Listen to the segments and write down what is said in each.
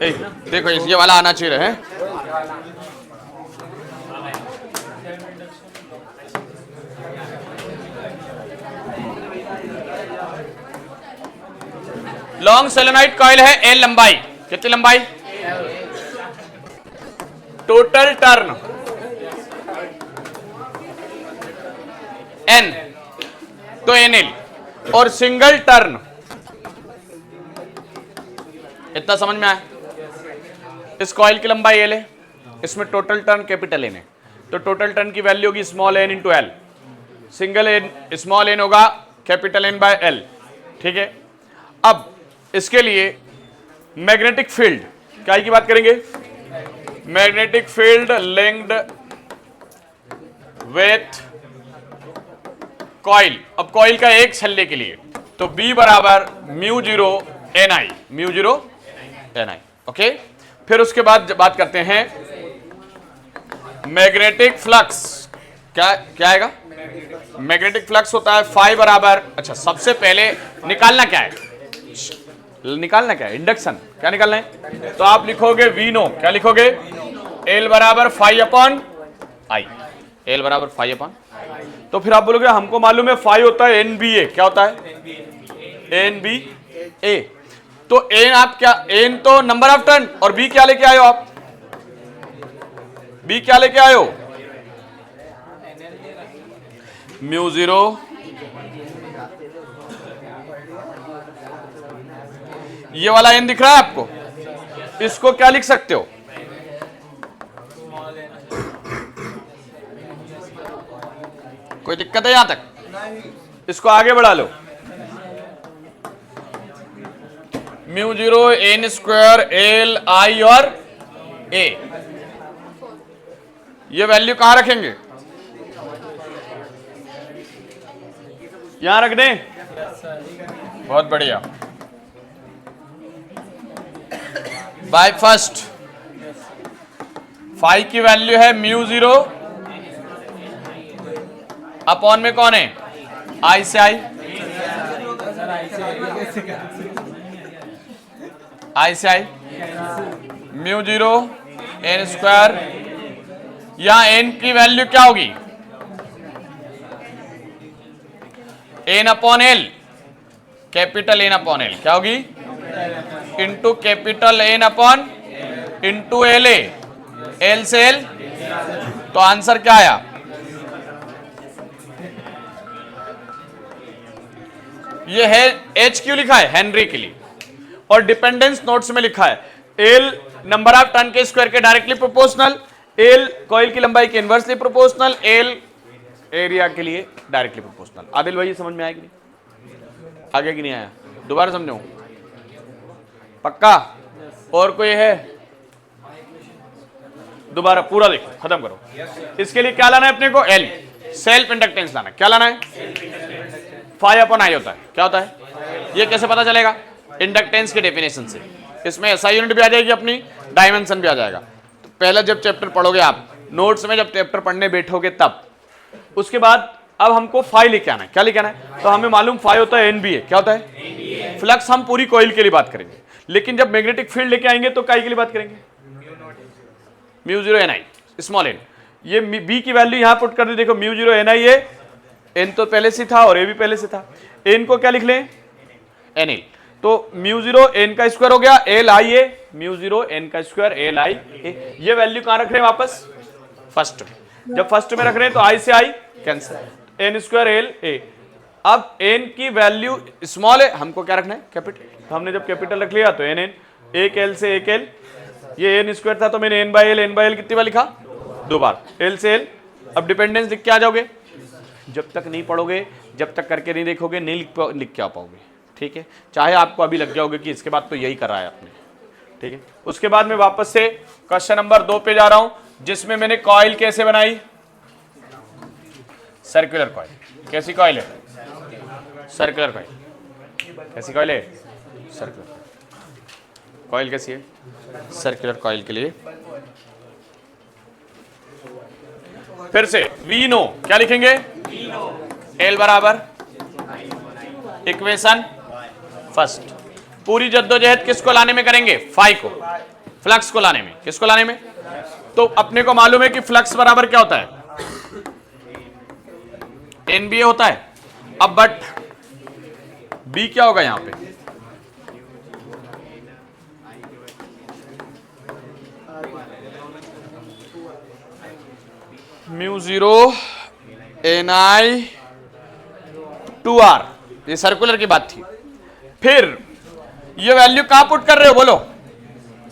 देखो ये वाला आना चाहिए है। लॉन्ग सोलेनॉइड कॉइल है, एल लंबाई, कितनी लंबाई? टोटल टर्न एन, तो एन एल, और सिंगल टर्न, इतना समझ में आया? इस कॉइल की लंबाई एल है, इसमें टोटल टर्न कैपिटल एन है, तो टोटल टर्न की वैल्यू होगी small N into L, single N small N होगा कैपिटल एन बाय एल, ठीक है। अब इसके लिए मैग्नेटिक फील्ड क्या की बात करेंगे? Magnetic field linked with coil. अब कॉइल का एक छल्ले के लिए तो B बराबर म्यू जीरो एन आई, म्यू जीरो एन आई, ओके। फिर उसके बाद बात करते हैं मैग्नेटिक फ्लक्स। क्या आएगा? मैग्नेटिक फ्लक्स होता है फाई बराबर, अच्छा सबसे पहले निकालना क्या है? इंडक्शन। क्या निकालना है? तो आप लिखोगे वी नो, क्या लिखोगे? एल बराबर फाई अपॉन आई, एल बराबर फाई अपॉन। तो फिर आप बोलोगे हमको मालूम है फाई होता है एन बी ए, क्या होता है? एन बी ए। तो एन आप क्या, एन तो नंबर ऑफ टर्न, और बी क्या लेके आए हो आप? बी क्या लेके आए हो? म्यू जीरो ये वाला एन दिख रहा है आपको, इसको क्या लिख सकते हो? कोई दिक्कत है यहां तक? इसको आगे बढ़ा लो, mu zero N square L I और ए, ये वैल्यू कहां रखेंगे? यहां रख दें? बहुत बढ़िया। बाय फर्स्ट फाई की वैल्यू है म्यू जीरो अपॉन में कौन है? आई से आई, आई से I, mu zero N square, यहां एन की वैल्यू क्या होगी? N upon L, capital N upon L क्या होगी? Into capital N upon into L A, L से एल, तो आंसर क्या आया? ये है एच क्यों लिखा है? हेनरी के लिए, और डिपेंडेंस नोट्स में लिखा है एल नंबर ऑफ टर्न के स्क्वायर के डायरेक्टली प्रोपोर्शनल, एल कॉइल की लंबाई के इनवर्सली प्रोपोर्शनल, एल एरिया के लिए डायरेक्टली प्रोपोर्शनल। आदिल भाई समझ में आया कि नहीं? आगे कि नहीं आया? दोबारा समझाऊं? पक्का? और कोई है? दोबारा पूरा देखो, खत्म करो। इसके लिए क्या लाना है अपने को? एल, सेल्फ इंडक्टेंस लाना है। क्या लाना है? फाई अपॉन आई होता है। क्या होता है? ये कैसे पता चलेगा? इंडक्टेंस के डेफिनेशन से। इसमें एसआई यूनिट भी आ जाएगी अपनी, डायमेंशन भी आ जाएगा। तो पहला जब चैप्टर पढ़ोगे आप, नोट्स में जब चैप्टर पढ़ने बैठोगे तब, उसके बाद अब हमको फाई लेके आना है। क्या लेके आना है? तो हमें मालूम फाई होता है एनबीए। क्या होता है? फ्लक्स हम पूरी कॉइल के लिए बात करेंगे, लेकिन जब मैग्नेटिक फील्ड लेके आएंगे तो काई के लिए बात करेंगे? Mu zero N I small N. ये बी की वैल्यू यहां पुट कर दी, देखो म्यू जीरो एन आई है, एन तो पहले से था और ए भी पहले से था। एन को क्या लिख लें? N L. तो म्यू जीरो एन का स्क्वायर हो गया L I A, mu zero N का स्क्वायर एल आई ए। ये वैल्यू कहां रख रहे हैं? वापस फर्स्ट में। जब फर्स्ट में रख रहे हैं तो आई से I cancel, N square L A. अब एन की वैल्यू स्मॉल है, हमको क्या रखना है? कैपिटल। तो हमने जब कैपिटल रख लिया तो एन एन, एक एल से एक एल, ये एन स्क्वायर था तो मैंने एन बाय एल कितनी बार लिखा? 2 बार, एल से एल। अब डिपेंडेंस लिख के आ जाओगे। जब तक नहीं पढ़ोगे, जब तक करके नहीं देखोगे, नहीं लिख के आ पाओगे। ठीक है, चाहे आपको अभी लग जाओगे कि इसके बाद तो यही कर रहा है आपने। ठीक है, उसके बाद मैं वापस से क्वेश्चन नंबर 2 पे जा रहा हूं, जिसमें मैंने कॉइल कैसे बनाई? Circular coil. कैसी कॉइल है? Circular coil. कैसी कॉइल है? Circular coil. कैसी है? सर्कुलर कॉइल के लिए फिर से वी नो क्या लिखेंगे? एल बराबर इक्वेशन फर्स्ट। पूरी जद्दोजहद किसको लाने में करेंगे? फाई को। फ्लक्स को लाने में। किसको लाने में? तो अपने को मालूम है कि फ्लक्स बराबर क्या होता है? NBA होता है। अब बट B क्या होगा यहां पे? म्यू 0 NI 2R, ये सर्कुलर की बात थी। फिर ये वैल्यू कहां पुट कर रहे हो बोलो?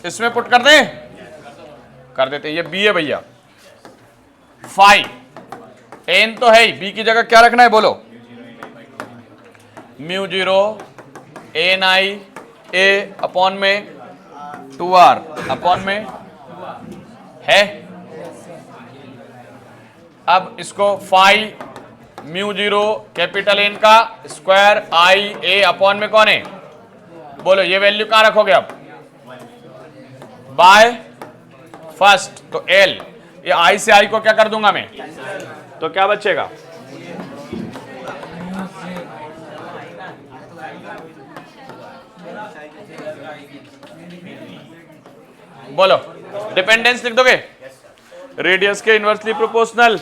इसमें पुट कर दें? कर देते। ये B है भैया, फाई N तो है ही, B की जगह क्या रखना है बोलो? म्यू 0 NI A अपॉन में 2R अपॉन में है। अब इसको फाई म्यू 0 कैपिटल N का स्क्वायर I A अपॉन में कौन है बोलो? ये वैल्यू कहां रखोगे अब? बाय फर्स्ट, तो L, ये I से I को क्या कर दूंगा मैं? तो क्या बचेगा? बोलो, डिपेंडेंस लिख दोगे? रेडियस के inversely proportional,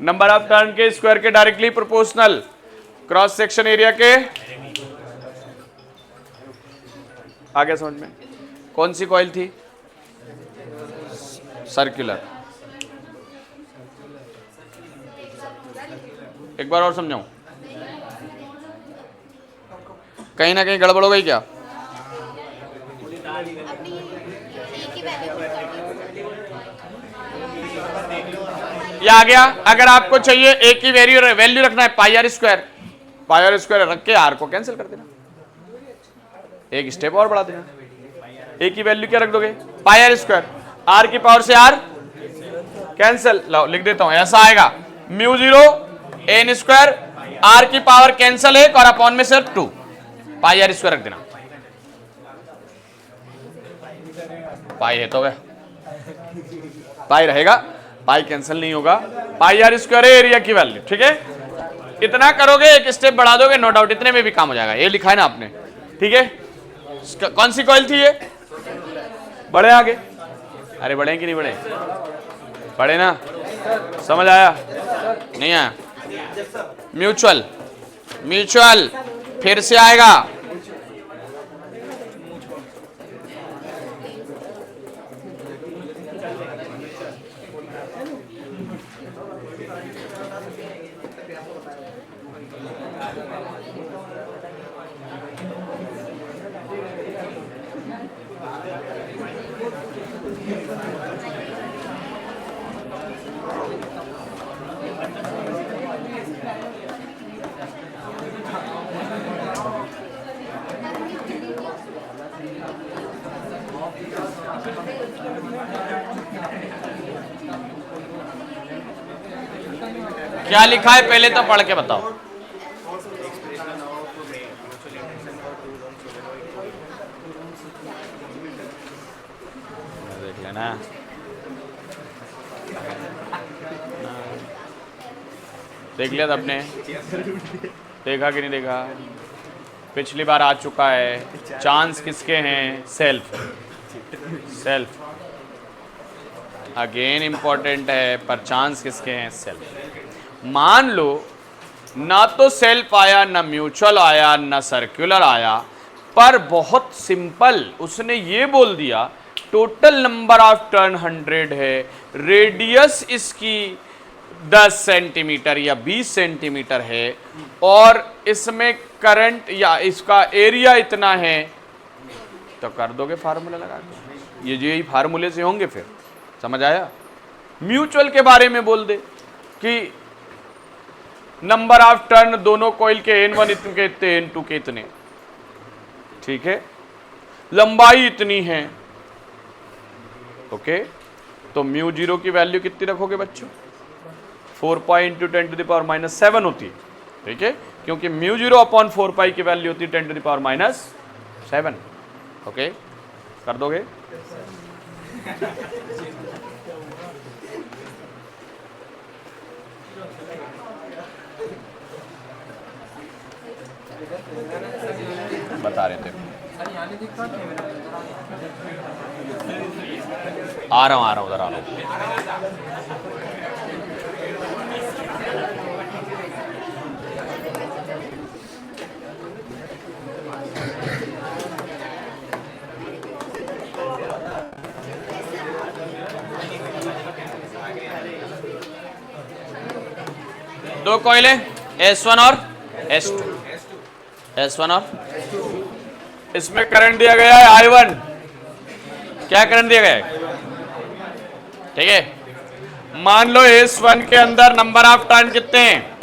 number of turn के स्क्वायर के directly proportional, cross section area के। आगे समझ में? कौन सी कॉइल थी? सर्कुलर। एक बार और समझाऊं, कहीं ना कहीं गड़बड़ हो गई क्या? ये आ गया। अगर आपको चाहिए ए की वैल्यू रखना है पाई आर स्क्वायर रख के आर को कैंसिल कर देना, एक स्टेप और बढ़ा देना। ए की वैल्यू क्या रख दोगे? पाई आर स्क्वायर, आर की पावर से आर कैंसिल। लो लिख देता हूं, ऐसा आएगा म्यू 0 N स्क्वायर, आर की पावर कैंसिल एक और अपॉन में सिर्फ 2, पाई आर स्क्वायर रख देना। पाई है तो पाई रहेगा, पाई कैंसिल नहीं होगा, पाई आर स्क्वायर है एरिया की वैल्यू। ठीक है, इतना करोगे, एक स्टेप बढ़ा दोगे, नो डाउट इतने में भी काम हो जाएगा। ये लिखा है ना आपने? ठीक है, कौन सी कॉइल थी ये? बढ़े आगे? अरे बढ़े कि नहीं बढ़े? बढ़े ना? समझ आया? नहीं आया? म्यूचुअल, म्यूचुअल फिर से आएगा। क्या लिखा है पहले तो पढ़ के बताओ। देख लेना, देख लिया आपने? देखा कि नहीं देखा? पिछली बार आ चुका है। चांस किसके हैं? सेल्फ, सेल्फ अगेन इंपॉर्टेंट है, पर चांस किसके हैं? सेल्फ। मान लो ना तो सेल्फ आया, ना म्यूचुअल आया, ना सर्कुलर आया, पर बहुत सिंपल उसने ये बोल दिया टोटल नंबर ऑफ टर्न 100 है, रेडियस इसकी 10 सेंटीमीटर या 20 सेंटीमीटर है, और इसमें करंट या इसका एरिया इतना है, तो कर दोगे फार्मूला लगा के। ये यही फार्मूले से होंगे। फिर समझ आया? म्यूचुअल के बारे में बोल दे कि नंबर ऑफ टर्न दोनों कॉइल के N1 इतने के इतने, N2 के इतने, ठीक है, लंबाई इतनी है। ओके, तो म्यू 0 की वैल्यू कितनी रखोगे बच्चों? 4 पाई इंटू 10⁻⁻7 होती है। ठीक है, क्योंकि म्यू 0 अपॉन 4 पाई की वैल्यू होती है 10⁻⁻7। ओके, कर दोगे? बता रहे थे आ रहा हूं उधर आ रहा हूं। दो कॉइल है S1 और S2, S1 और इसमें करंट दिया गया है I1। क्या करंट दिया गया है? ठीक है, मान लो S1 के अंदर नंबर ऑफ टर्न कितने हैं?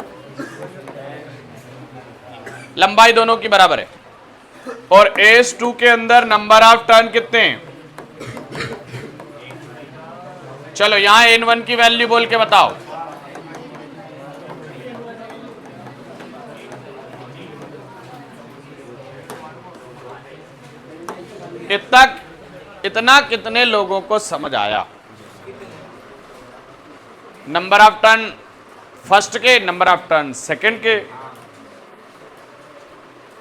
लंबाई दोनों की बराबर है। और S2 के अंदर नंबर ऑफ टर्न कितने हैं? चलो यहां N1 की वैल्यू बोल के बताओ। इतना कितने लोगों को समझ आया? नंबर ऑफ टर्न फर्स्ट के, नंबर ऑफ टर्न सेकंड के।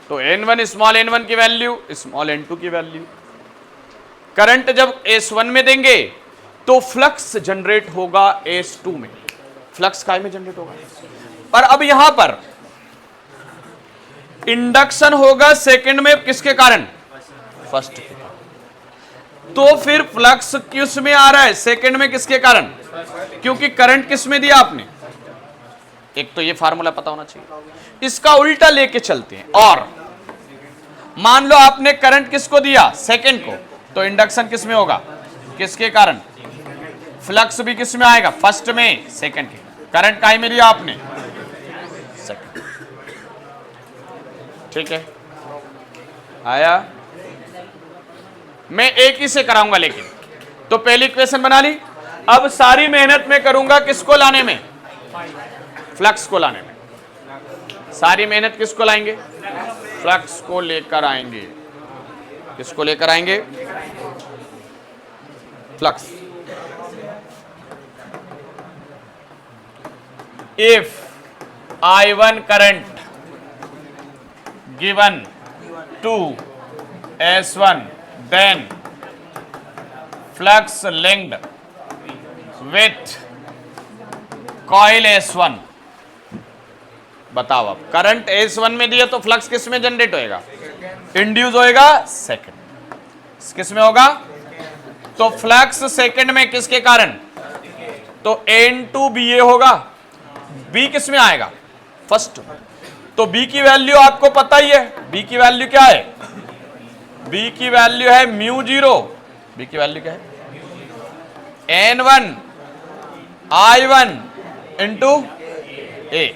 तो N1 स्मॉल n1 की वैल्यू, स्मॉल n2 की वैल्यू। करंट जब S1 में देंगे तो फ्लक्स जनरेट होगा S2 में। फ्लक्स काय में जनरेट होगा? पर अब यहां पर इंडक्शन होगा सेकंड में, किसके कारण? फर्स्ट के कारण। तो फिर फ्लक्स किस में आ रहा है? सेकंड में, किसके कारण? क्योंकि करंट किस में दिया आपने? एक तो ये फार्मूला पता होना चाहिए। इसका उल्टा लेके चलते हैं, और मान लो आपने करंट किसको दिया? सेकंड को। तो इंडक्शन किस में होगा? किसके कारण? फ्लक्स भी किस में आएगा? फर्स्ट में, सेकंड के। करंट काहे में दिया आपने? सेकंड। ठीक है, आया? मैं एक ही से कराऊंगा लेकिन। तो पहली इक्वेशन बना ली। अब सारी मेहनत में करूंगा किसको लाने में? फ्लक्स को लाने में। सारी मेहनत किसको लाएंगे? फ्लक्स को लेकर आएंगे। किसको लेकर आएंगे? Flux. If I1 current given to S1, then flux linked with coil S1। बताओ अब, करंट S1 में दिया तो फ्लक्स किस में जनरेट होएगा? इंड्यूस होएगा सेकंड। किस में होगा? तो फ्लक्स सेकंड में किसके कारण? तो N2BA होगा। B किस में आएगा? फर्स्ट। तो B की वैल्यू आपको पता ही है। B की वैल्यू क्या है? B की वैल्यू है म्यू जीरो। B की वैल्यू क्या है? N1 I1 into A।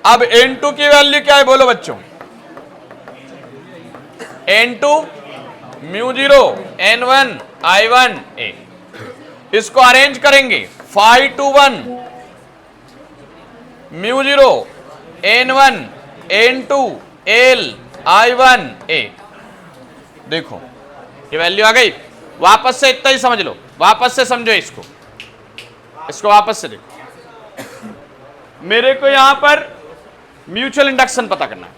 अब N2 की वैल्यू क्या है बोलो बच्चों? N2 mu zero N1 I1 A। इसको अरेंज करेंगे 5 to 1 mu zero N1 N2 L I1 A। देखो ये वैल्यू आ गई। वापस से इतना ही समझ लो, वापस से समझो इसको। इसको वापस से देखो। मेरे को यहां पर म्यूचुअल इंडक्शन पता करना है।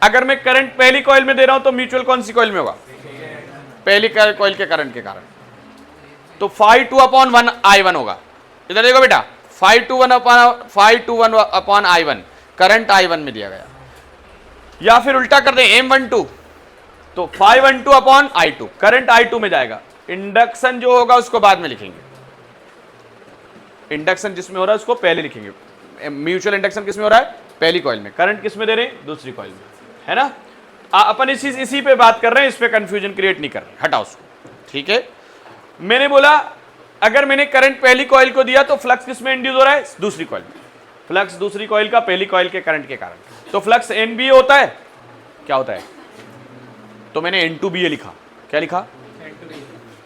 अगर मैं करंट पहली कॉइल में दे रहा हूं तो म्यूचुअल कौन सी कॉइल में होगा? पहली कॉइल के करंट के कारण। तो 5/2/1 I1 होगा। इधर देखो बेटा, 5/2/1 I1 करंट I1 में दिया गया। या फिर उल्टा कर दें M12, तो 5/2/I2 करंट I2 में जाएगा। इंडक्शन जो होगा उसको बाद में लिखेंगे। इंडक्शन जिसमें हो रहा है उसको पहले लिखेंगे। म्यूचुअल इंडक्शन किसमें हो रहा है? पहली कॉइल में। करंट किसमें दे रहे हैं? दूसरी कॉइल में, है ना? अपन इसी पे बात कर रहे हैं, इस पे कंफ्यूजन क्रिएट नहीं कर रहे, हटाओ उसको। ठीक है, मैंने बोला अगर मैंने करंट पहली कॉइल को दिया तो फ्लक्स किसमें इंड्यूस हो रहा है? दूसरी कॉइल में। फ्लक्स दूसरी कॉइल का पहली कॉइल के करंट के कारण। तो फ्लक्स NBA होता है। क्या होता है? तो मैंने N2BA लिखा। क्या लिखा?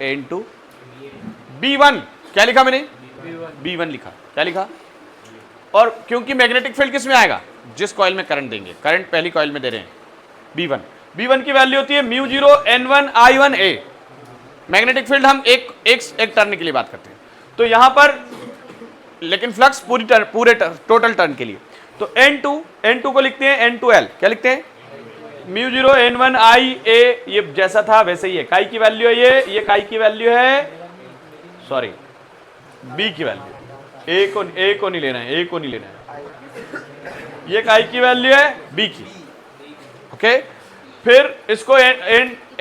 N2B1। क्या लिखा मैंने? B1 लिखा। क्या लिखा? और क्योंकि मैग्नेटिक फील्ड किस में आएगा? जिस कॉइल में करंट देंगे। करंट पहली कॉइल में दे रहे हैं B1। B1 की वैल्यू होती है mu zero N1 I1 A। Magnetic field हम एक टर्न के लिए बात करते हैं। तो यहां पर लेकिन फ्लक्स पूरे टोटल टर्न के लिए। तो N2 को लिखते हैं N2L। क्या लिखते हैं? Mu zero N1 I A। ये जैसा था वैसे ही है। काई की वैल्यू है ये काई की वैल्यू है सॉरी बी की वैल्यू, ए को नहीं लेना है, ए को नहीं लेना है, ये आई की वैल्यू है बी की। ओके, फिर इसको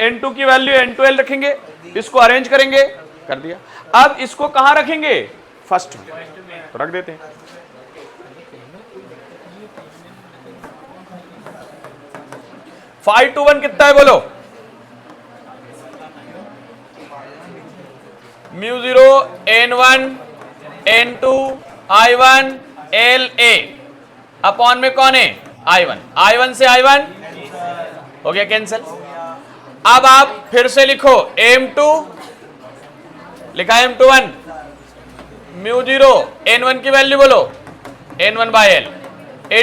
N2 की वैल्यू N2L रखेंगे, इसको अरेंज करेंगे, कर दिया। अब इसको कहां रखेंगे? फर्स्ट में, तो रख देते हैं। फाइव टू वन कितना है बोलो? Mu 0 N1 N2 I1 LA upon में कौन है? I1, I1 से I1 हो गया कैंसिल। अब आप फिर से लिखो M2, लिखा M21, म्यू 0 N1 की वैल्यू बोलो N1 बाय L,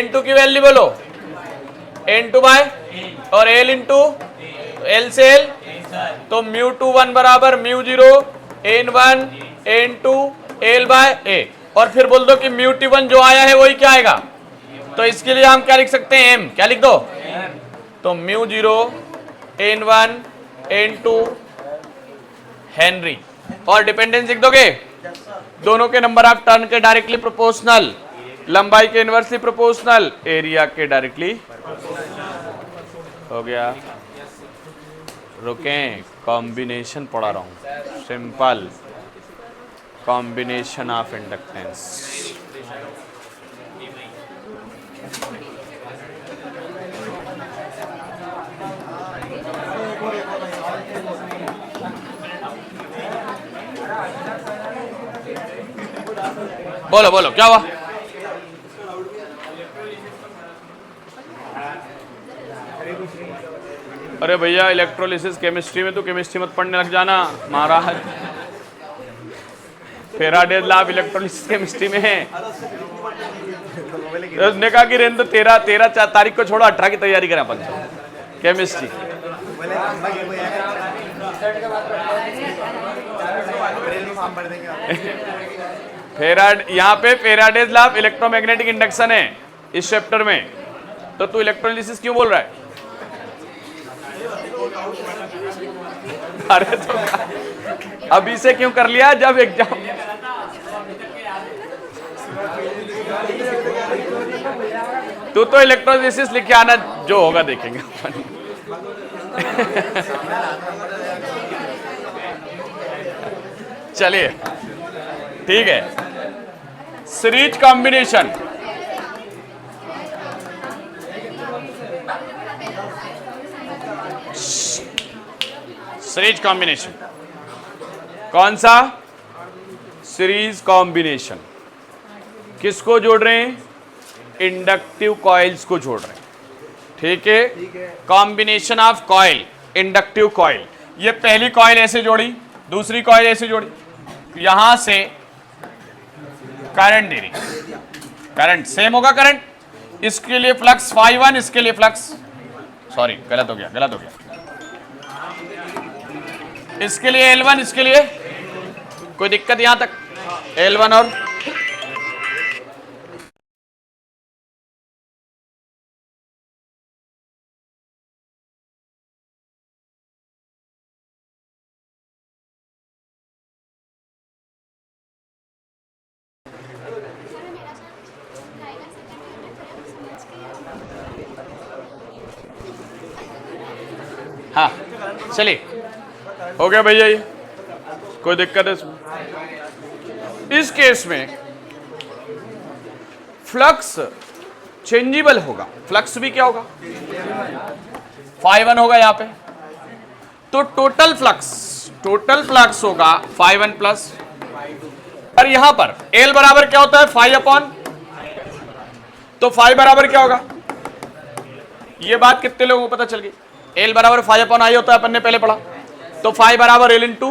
N2 की वैल्यू बोलो N2 बाय और L इंटू L से L, तो म्यू 21 बराबर mu 0 N1 N2 L bye A, और फिर बोल दो कि म्यू T1 जो आया है वही क्या आएगा। तो इसके लिए हम क्या लिख सकते हैं? M, क्या लिख दो? तो म्यू 0 N1 N2 हेनरी, और डिपेंडेंस लिख दोगे, दोनों के नंबर ऑफ टर्न के डायरेक्टली प्रोपोर्शनल, लंबाई के इनवर्सली प्रोपोर्शनल, एरिया के डायरेक्टली हो गया। रुकें, कॉम्बिनेशन पढ़ा रहा हूं, सिंपल कॉम्बिनेशन ऑफ इंडक्टेंस। बोलो बोलो क्या हुआ? अरे भैया इलेक्ट्रोलिसिस केमिस्ट्री में, तो केमिस्ट्री मत पढ़ने लग जाना महाराज। फेराडेज लॉ इलेक्ट्रोलिसिस केमिस्ट्री में है। उसने कहा कि रेन तो 13 तारीख को छोड़ो, 18 की तैयारी करें अपन केमिस्ट्री। यहाँ पे फेराडेज लॉ इलेक्ट्रोमैग्नेटिक इंडक्शन है इस चैप्टर में, तो तू इलेक्ट्रोलिसिस क्यों बोल रहा है? अरे तो अभी से क्यों कर लिया जब एग्जाम? तू तो इलेक्ट्रोलिसिस लिख के आना, जो होगा देखेंगे अपन। चलिए ठीक है, सीरीज कॉम्बिनेशन। सीरीज कॉम्बिनेशन कौन सा? सीरीज कॉम्बिनेशन किसको जोड़ रहे हैं? इंडक्टिव कॉइल्स को जोड़ रहे हैं। ठीक है, combination of coil, inductive coil. ये पहली कॉइल ऐसे जोड़ी, दूसरी कॉइल ऐसे जोड़ी, यहां से करंट दे रही, करंट सेम होगा करंट, इसके लिए फ्लक्स φ1, इसके लिए फ्लक्स, सॉरी गलत हो गया, इसके लिए L1, इसके लिए कोई दिक्कत यहां तक? L1 और हाँ चलिए, हो गया भैया, ये कोई दिक्कत है इसमें? इस केस में फ्लक्स चेंजेबल होगा, फ्लक्स भी क्या होगा? φ1 होगा यहाँ पे, तो टोटल फ्लक्स होगा φ1 प्लस, और यहां पर L बराबर क्या होता है? φ अपॉन, तो φ बराबर क्या होगा? ये बात कितने लोगों को पता चल गई? L बराबर φ अपॉन आई होता है, अपन ने पहले पढ़ा, तो φ बराबर L इंटू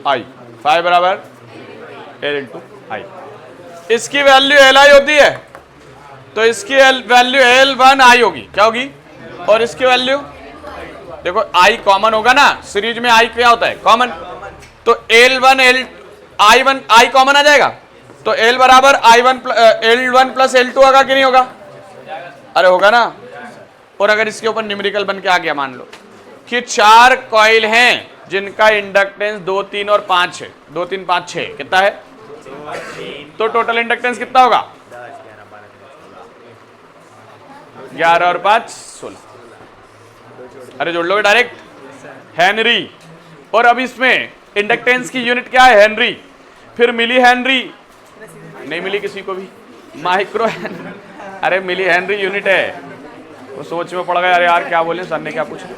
आई, φ बराबर L इंटू आई। इसकी वैल्यू Li होती है, तो इसकी वैल्यू L1 आई होगी, क्या होगी? और इसकी वैल्यू देखो, I कॉमन होगा ना, सीरीज में I क्या होता है? कॉमन, तो L1 I1 I कॉमन आ जाएगा, तो L बराबर L1 प्लस L2 होगा कि नहीं होगा? अरे होगा ना। और अगर इसके ऊपर न्यूमेरिकल बन के आ गया, मान लो कि 4 कॉइल हैं जिनका इंडक्टेंस 2, 3 और 5 है, 2, 3, 5, 6 कितना है? तो टोटल इंडक्टेंस कितना होगा? 11 और 5 16। अरे जोड़ लोगे डायरेक्ट, हेनरी। और अब इसमें इंडक्टेंस की यूनिट क्या है? हेनरी। फिर मिली हेनरी नहीं मिली किसी को भी, माइक्रो हेनरी। अरे मिली हेनरी यूनिट है। वो सोच में पड़ गया, अरे यार क्या बोले, सर ने क्या पूछा?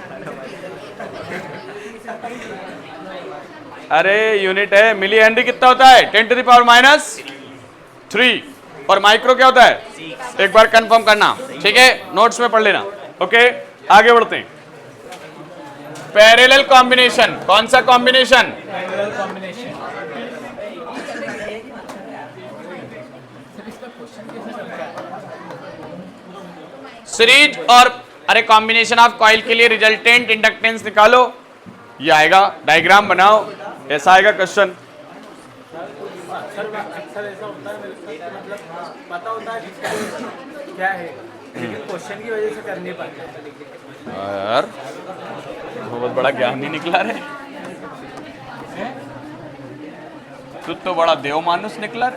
अरे यूनिट है। मिली हेनरी कितना होता है? 10⁻³ और माइक्रो क्या होता है? एक बार कंफर्म करना, ठीक है, नोट्स में पढ़ लेना। ओके, आगे बढ़ते हैं। पैरेलल कॉम्बिनेशन, कौन सा कॉम्बिनेशन? सीरीज और अरे कॉम्बिनेशन ऑफ कॉइल के लिए रिजल्टेंट इंडक्टेंस निकालो, ये आएगा, डायग्राम बनाओ, ऐसा आएगा क्वेश्चन। अक्सर ऐसा होता है, मतलब पता होता है क्या है, लेकिन क्वेश्चन की वजह से कर नहीं पाते। यार बहुत बड़ा ज्ञान नहीं निकला रे, तू तो बड़ा देव मानुस निकला रे।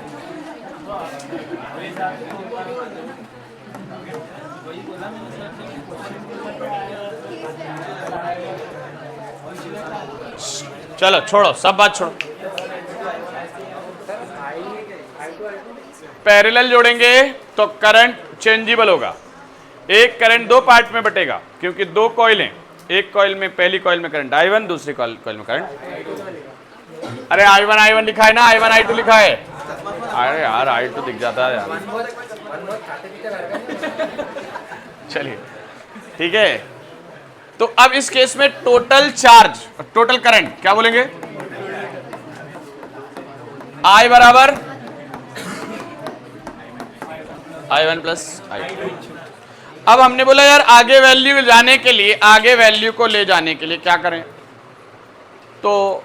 चलो छोड़ो, सब बात छोड़ो। पैरेलल जोड़ेंगे तो करंट चेंजेबल होगा। एक करंट दो पार्ट में बटेगा क्योंकि दो कॉइल हैं। एक कॉइल में, पहली कॉइल में करंट I1, दूसरी कॉइल में करंट, अरे I1 लिखा है ना, I1 I2 लिखा है। अरे यार I2 दिख जाता है यार। चलिए ठीक है, तो अब इस केस में टोटल चार्ज, टोटल करंट क्या बोलेंगे? I बराबर I1 प्लस I2। अब हमने बोला यार आगे वैल्यू जाने के लिए, आगे वैल्यू को ले जाने के लिए क्या करें? तो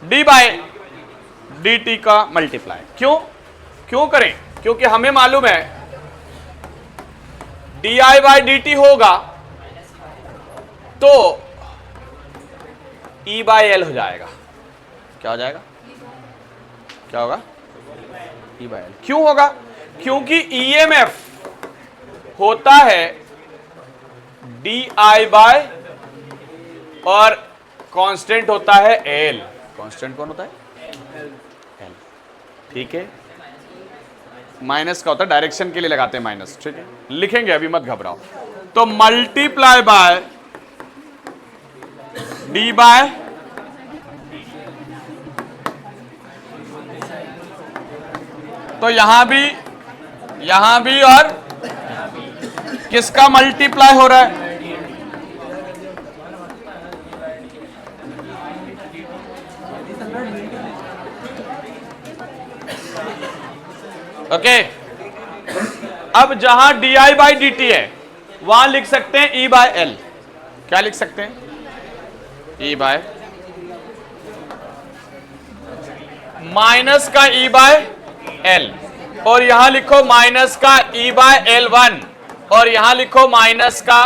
d/dt का मल्टीप्लाई क्यों करें? क्योंकि हमें मालूम है di/dt होगा तो E/L हो जाएगा। क्या हो जाएगा? क्या होगा? E/L। क्यों होगा? क्योंकि EMF होता है di/, और कांस्टेंट होता है L। कांस्टेंट कौन होता है? L। ठीक है, माइनस का होता है, डायरेक्शन के लिए लगाते हैं माइनस, ठीक है, लिखेंगे अभी मत घबराओ। तो मल्टीप्लाई बाय d/, तो यहां भी और किसका मल्टीप्लाई हो रहा है? ओके, अब जहां di/dt है वहां लिख सकते हैं E/L। क्या लिख सकते हैं? E/, माइनस का E/L, और यहां लिखो माइनस का E/L1, और यहां लिखो माइनस का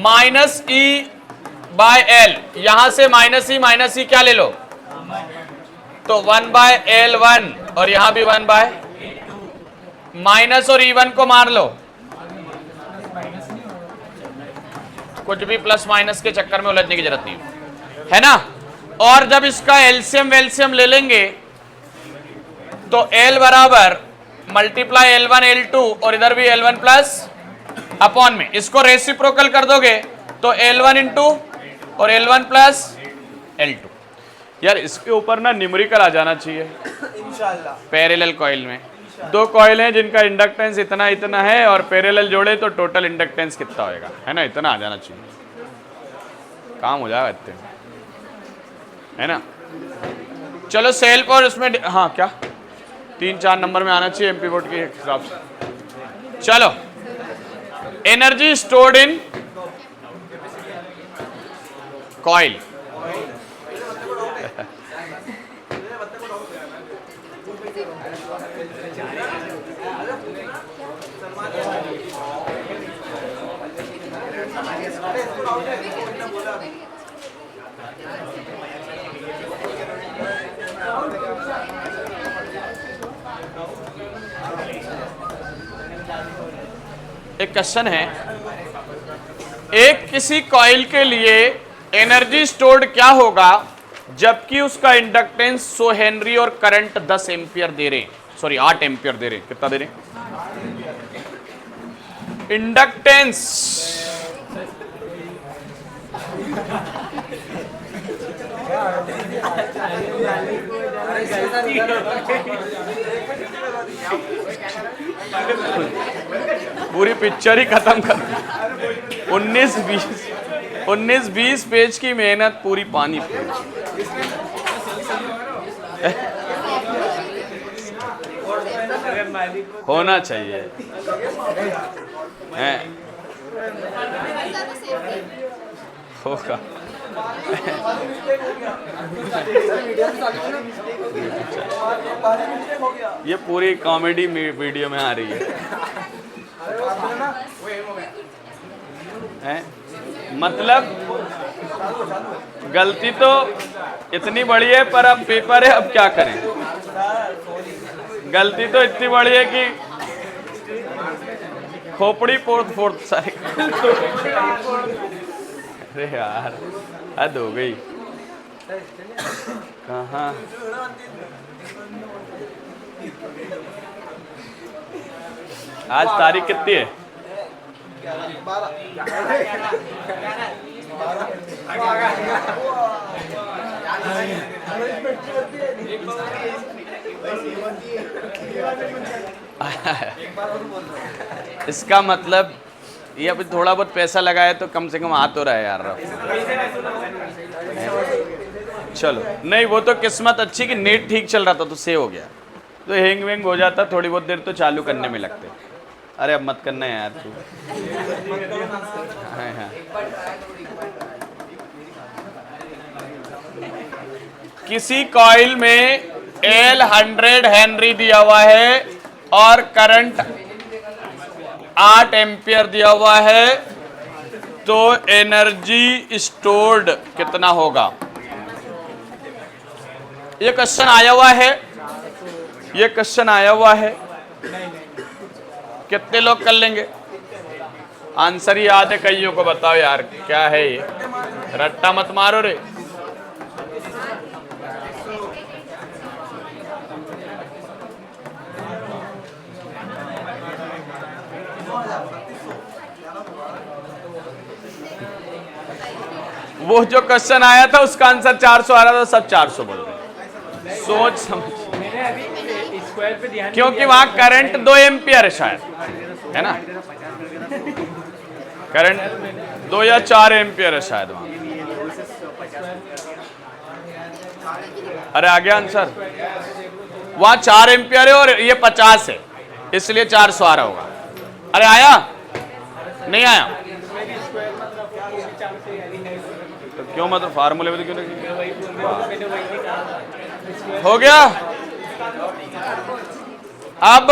माइनस E/L। यहां से माइनस ई क्या ले लो? तो 1/L1, और यहां भी 1/, माइनस और E1 को मार लो, कुछ भी प्लस माइनस के चक्कर में उलझने की जरूरत नहीं है ना। और जब इसका एलसीएम वेलसीएम ले लेंगे तो L बराबर मल्टीप्लाई L1 L2, और इधर भी L1 प्लस अपॉन में, इसको रेसिप्रोकल कर दोगे तो L1 इंटू और L1 प्लस L2। यार इसके ऊपर ना न्यूमेरिकल आ जाना चाहिए इंशाल्लाह। पैरेलल कॉइल में दो कॉइल हैं जिनका इंडक्टेंस इतना इतना है, और पैरेलल जोड़े तो टोटल इंडक्टेंस कितना होएगा, है ना, इतना आ जाना चाहिए, काम हो जाएगा इतने, है ना। चलो सेल्फ और उसमें, हाँ क्या 3-4 नंबर में आना चाहिए एमपी बोर्ड के हिसाब से। चलो, एनर्जी स्टोर्ड इन कॉइल, एक क्वेश्चन है, एक किसी कॉइल के लिए एनर्जी स्टोर्ड क्या होगा जबकि उसका इंडक्टेंस 100 हेनरी और करंट 10 एम्पियर दे रहे, सॉरी 8 एम्पियर दे रहे, कितना दे रहे? इंडक्टेंस पूरी पिक्चर ही खत्म कर, 19-20 पेज की मेहनत पूरी पानी होना चाहिए है, होगा। ये पूरी कॉमेडी वीडियो में आ रही है? मतलब गलती तो इतनी बड़ी है, पर अब पेपर है, अब क्या करें? गलती तो इतनी बड़ी है कि खोपड़ी फोड़ सारी। अरे यार हद हो गई। कहाँ आज तारीख कितनी है? इसका मतलब ये अभी थोड़ा बहुत पैसा लगाया तो कम से कम आ तो रहा है यार। चलो नहीं, वो तो किस्मत अच्छी कि नेट ठीक चल रहा था तो सेव हो गया, तो हैंग वैंग हो जाता थोड़ी बहुत देर तो चालू करने में लगते। अरे अब मत करना यार तू। हाँ हाँ। किसी कॉइल में L 100 हेनरी दिया हुआ है और करंट 8 एम्पियर दिया हुआ है, तो एनर्जी स्टोर्ड कितना होगा? ये क्वेश्चन आया हुआ है, ये क्वेश्चन आया हुआ है। कितने लोग कर लेंगे? आंसर ही याद है कईयों को? बताओ यार क्या है ये, रट्टा मत मारो रे। वो जो क्वेश्चन आया था उसका आंसर 400 आ रहा था, सब 400 बोल रहे। सोच समझ, स्क्वायर पे ध्यान, क्योंकि वहां करंट 2 एम्पियर है शायद, है ना? करंट 2 या 4 एम्पियर है शायद वहां। अरे आ गया आंसर, वहां 4 एम्पियर है और ये 50 है, इसलिए 400 आ रहा होगा। अरे आया नहीं आया तो क्यों, मतलब फार्मूले में तो क्यों नहीं? हो गया। अब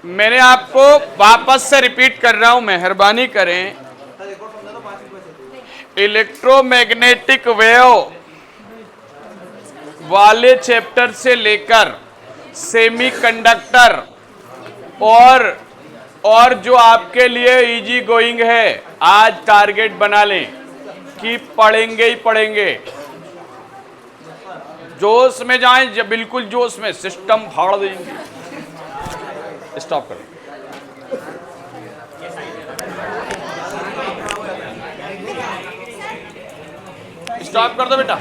मैंने आपको वापस से रिपीट कर रहा हूं, मेहरबानी करें। इलेक्ट्रोमैग्नेटिक वेव वाले चैप्टर से लेकर सेमीकंडक्टर और जो आपके लिए इजी गोइंग है, आज टारगेट बना लें कि पढ़ेंगे ही पढ़ेंगे। जोश में जाएं, जब बिल्कुल जोश में, सिस्टम फाड़ देंगे। स्टॉप करो। स्टॉप कर दो बेटा।